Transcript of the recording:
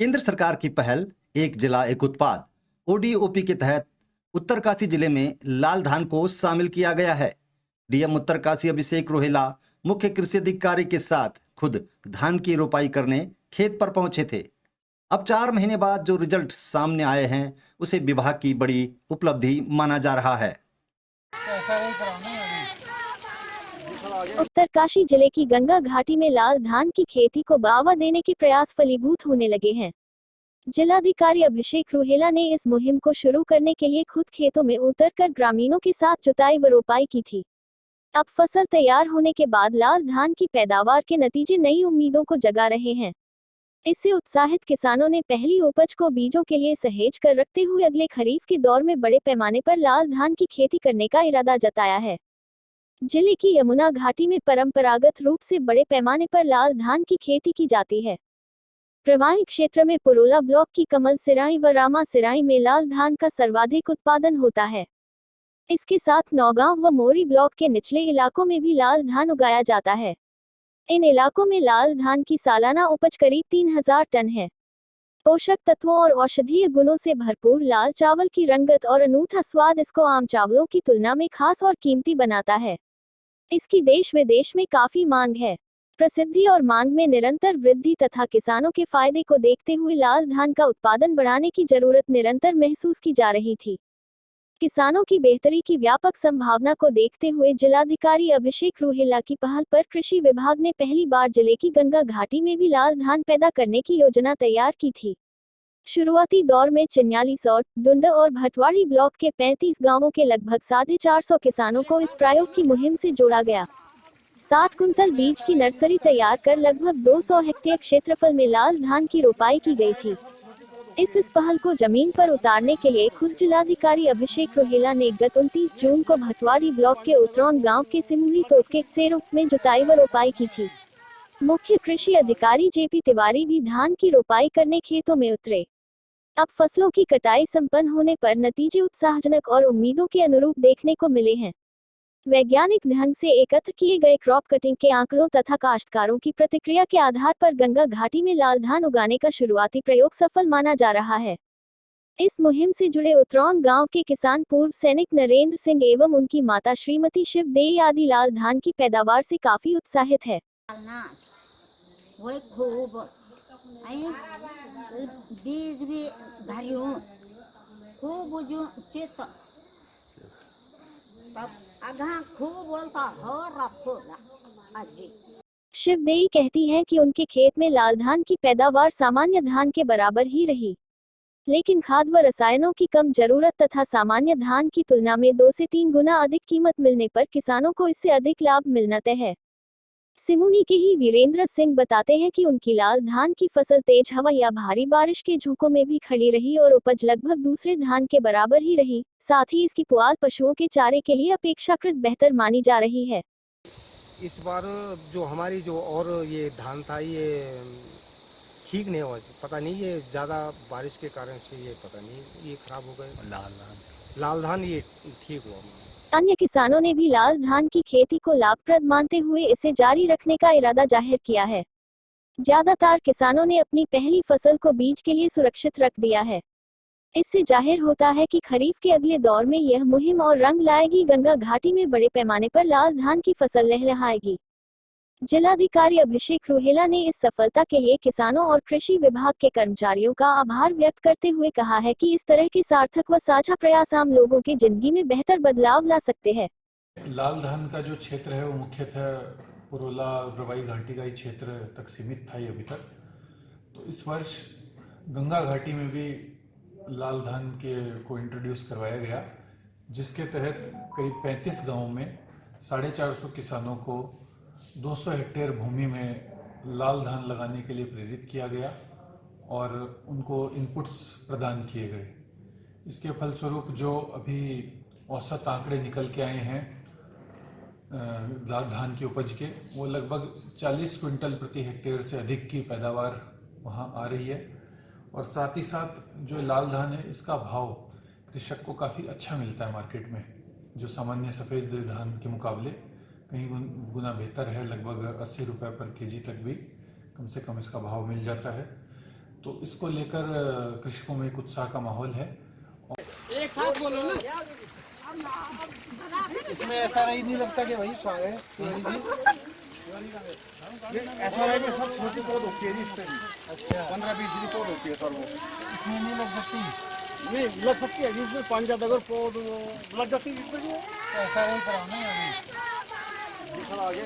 केंद्र सरकार की पहल एक जिला एक उत्पाद ओडीओपी के तहत उत्तरकाशी जिले में लाल धान को शामिल किया गया है। डीएम उत्तरकाशी अभिषेक रोहेला मुख्य कृषि अधिकारी के साथ खुद धान की रोपाई करने खेत पर पहुंचे थे। अब 4 महीने बाद जो रिजल्ट सामने आए हैं उसे विभाग की बड़ी उपलब्धि माना जा रहा है। उत्तरकाशी जिले की गंगा घाटी में लाल धान की खेती को बढ़ावा देने के प्रयास फलीभूत होने लगे हैं। जिलाधिकारी अभिषेक रोहेला ने इस मुहिम को शुरू करने के लिए खुद खेतों में उतरकर ग्रामीणों के साथ जुताई व रोपाई की थी। अब फसल तैयार होने के बाद लाल धान की पैदावार के नतीजे नई उम्मीदों को जगा रहे हैं। इससे उत्साहित किसानों ने पहली उपज को बीजों के लिए सहेज कर रखते हुए अगले खरीफ के दौर में बड़े पैमाने पर लाल धान की खेती करने का इरादा जताया है। जिले की यमुना घाटी में परंपरागत रूप से बड़े पैमाने पर लाल धान की खेती की जाती है। प्रवाही क्षेत्र में पुरोला ब्लॉक की कमल सिराई व रामा सिराई में लाल धान का सर्वाधिक उत्पादन होता है। इसके साथ नौगांव व मोरी ब्लॉक के निचले इलाकों में भी लाल धान उगाया जाता है। इन इलाकों में लाल धान की सालाना उपज करीब 3000 टन है। पोषक तत्वों और औषधीय गुणों से भरपूर लाल चावल की रंगत और अनूठा स्वाद इसको आम चावलों की तुलना में खास और कीमती बनाता है। इसकी देश विदेश में काफी मांग है। प्रसिद्धि और मांग में निरंतर वृद्धि तथा किसानों के फायदे को देखते हुए लाल धान का उत्पादन बढ़ाने की जरूरत निरंतर महसूस की जा रही थी। किसानों की बेहतरी की व्यापक संभावना को देखते हुए जिलाधिकारी अभिषेक रोहेला की पहल पर कृषि विभाग ने पहली बार जिले की गंगा घाटी में भी लाल धान पैदा करने की योजना तैयार की थी। शुरुआती दौर में चिन्याली सौट, डुंड और भटवाड़ी ब्लॉक के 35 गांवों के लगभग 450 किसानों को इस प्रयोग की मुहिम से जोड़ा गया। 60 कुंतल बीज की नर्सरी तैयार कर लगभग 200 हेक्टेयर क्षेत्रफल में लाल धान की रोपाई की गई थी। इस पहल को जमीन पर उतारने के लिए खुद जिलाधिकारी अभिषेक रोहेला ने गत 29 जून को भटवाड़ी ब्लॉक के उतरौन गांव के सिमुली तोटके सेरुप में जुताई व रोपाई की थी। मुख्य कृषि अधिकारी जेपी तिवारी भी धान की रोपाई करने खेतों में उतरे। अब फसलों की कटाई संपन्न होने पर नतीजे उत्साहजनक और उम्मीदों के अनुरूप देखने को मिले हैं। वैज्ञानिक ढंग से एकत्र किए गए क्रॉप कटिंग के आंकड़ों तथा काश्तकारों की प्रतिक्रिया के आधार पर गंगा घाटी में लाल धान उगाने का शुरुआती प्रयोग सफल माना जा रहा है। इस मुहिम से जुड़े उतरौन गांव के किसान पूर्व सैनिक नरेंद्र सिंह एवं उनकी माता श्रीमती शिवदेई आदि लाल धान की पैदावार से काफी उत्साहित है। बीज भी खूब चित शिवदेई कहती हैं कि उनके खेत में लाल धान की पैदावार सामान्य धान के बराबर ही रही, लेकिन खाद व रसायनों की कम जरूरत तथा सामान्य धान की तुलना में 2 से 3 गुना अधिक कीमत मिलने पर किसानों को इससे अधिक लाभ मिलना तय है। सिमुनी के ही वीरेंद्र सिंह बताते हैं कि उनकी लाल धान की फसल तेज हवा या भारी बारिश के झोंकों में भी खड़ी रही और उपज लगभग दूसरे धान के बराबर ही रही। साथ ही इसकी पुआल पशुओं के चारे के लिए अपेक्षाकृत बेहतर मानी जा रही है। इस बार जो हमारी और ये धान था ये ठीक नहीं हुआ, पता नहीं ये ज़्यादा बारिश के कारण से ये पता नहीं ये खराब हो गए। लाल धान ये ठीक हुआ। अन्य किसानों ने भी लाल धान की खेती को लाभप्रद मानते हुए इसे जारी रखने का इरादा जाहिर किया है। ज्यादातर किसानों ने अपनी पहली फसल को बीज के लिए सुरक्षित रख दिया है। इससे जाहिर होता है कि खरीफ के अगले दौर में यह मुहिम और रंग लाएगी। गंगा घाटी में बड़े पैमाने पर लाल धान की फसल लहलहाएगी। जिलाधिकारी अभिषेक रोहेला ने इस सफलता के लिए किसानों और कृषि विभाग के कर्मचारियों का आभार व्यक्त करते हुए कहा है कि इस तरह के सार्थक व साझा प्रयास आम लोगों की जिंदगी में बेहतर बदलाव ला सकते हैं। लाल धान का जो क्षेत्र है वो मुख्यतः पुरोला रवाई घाटी का ही क्षेत्र तक सीमित था अभी तक। तो इस वर्ष गंगा घाटी में भी लाल धान को इंट्रोड्यूस करवाया गया, जिसके तहत करीब 35 गाँवों में 450 किसानों को 200 हेक्टेयर भूमि में लाल धान लगाने के लिए प्रेरित किया गया और उनको इनपुट्स प्रदान किए गए। इसके फलस्वरूप जो अभी औसत आंकड़े निकल के आए हैं लाल धान की उपज के, वो लगभग 40 क्विंटल प्रति हेक्टेयर से अधिक की पैदावार वहाँ आ रही है। और साथ ही साथ जो लाल धान है इसका भाव कृषक को काफ़ी अच्छा मिलता है मार्केट में, जो सामान्य सफ़ेद धान के मुकाबले कहीं गुना बेहतर है। लगभग 80 रुपये पर केजी तक भी कम से कम इसका भाव मिल जाता है। तो इसको लेकर कृषकों में एक उत्साह का माहौल है। इसमें ऐसा नहीं लगता कि वही स्वाद है ऐसा है कि सब छोटी पौध होती है इससे भी। अच्छा 15-20 दिन पौध होती है सर वो। इसमें नहीं लग सकती। नहीं लग सकती है जिसमें पानी ज्यादा अगर पौध लग जाती है जिसमें जो ऐसा नहीं कराओ ना सर आगे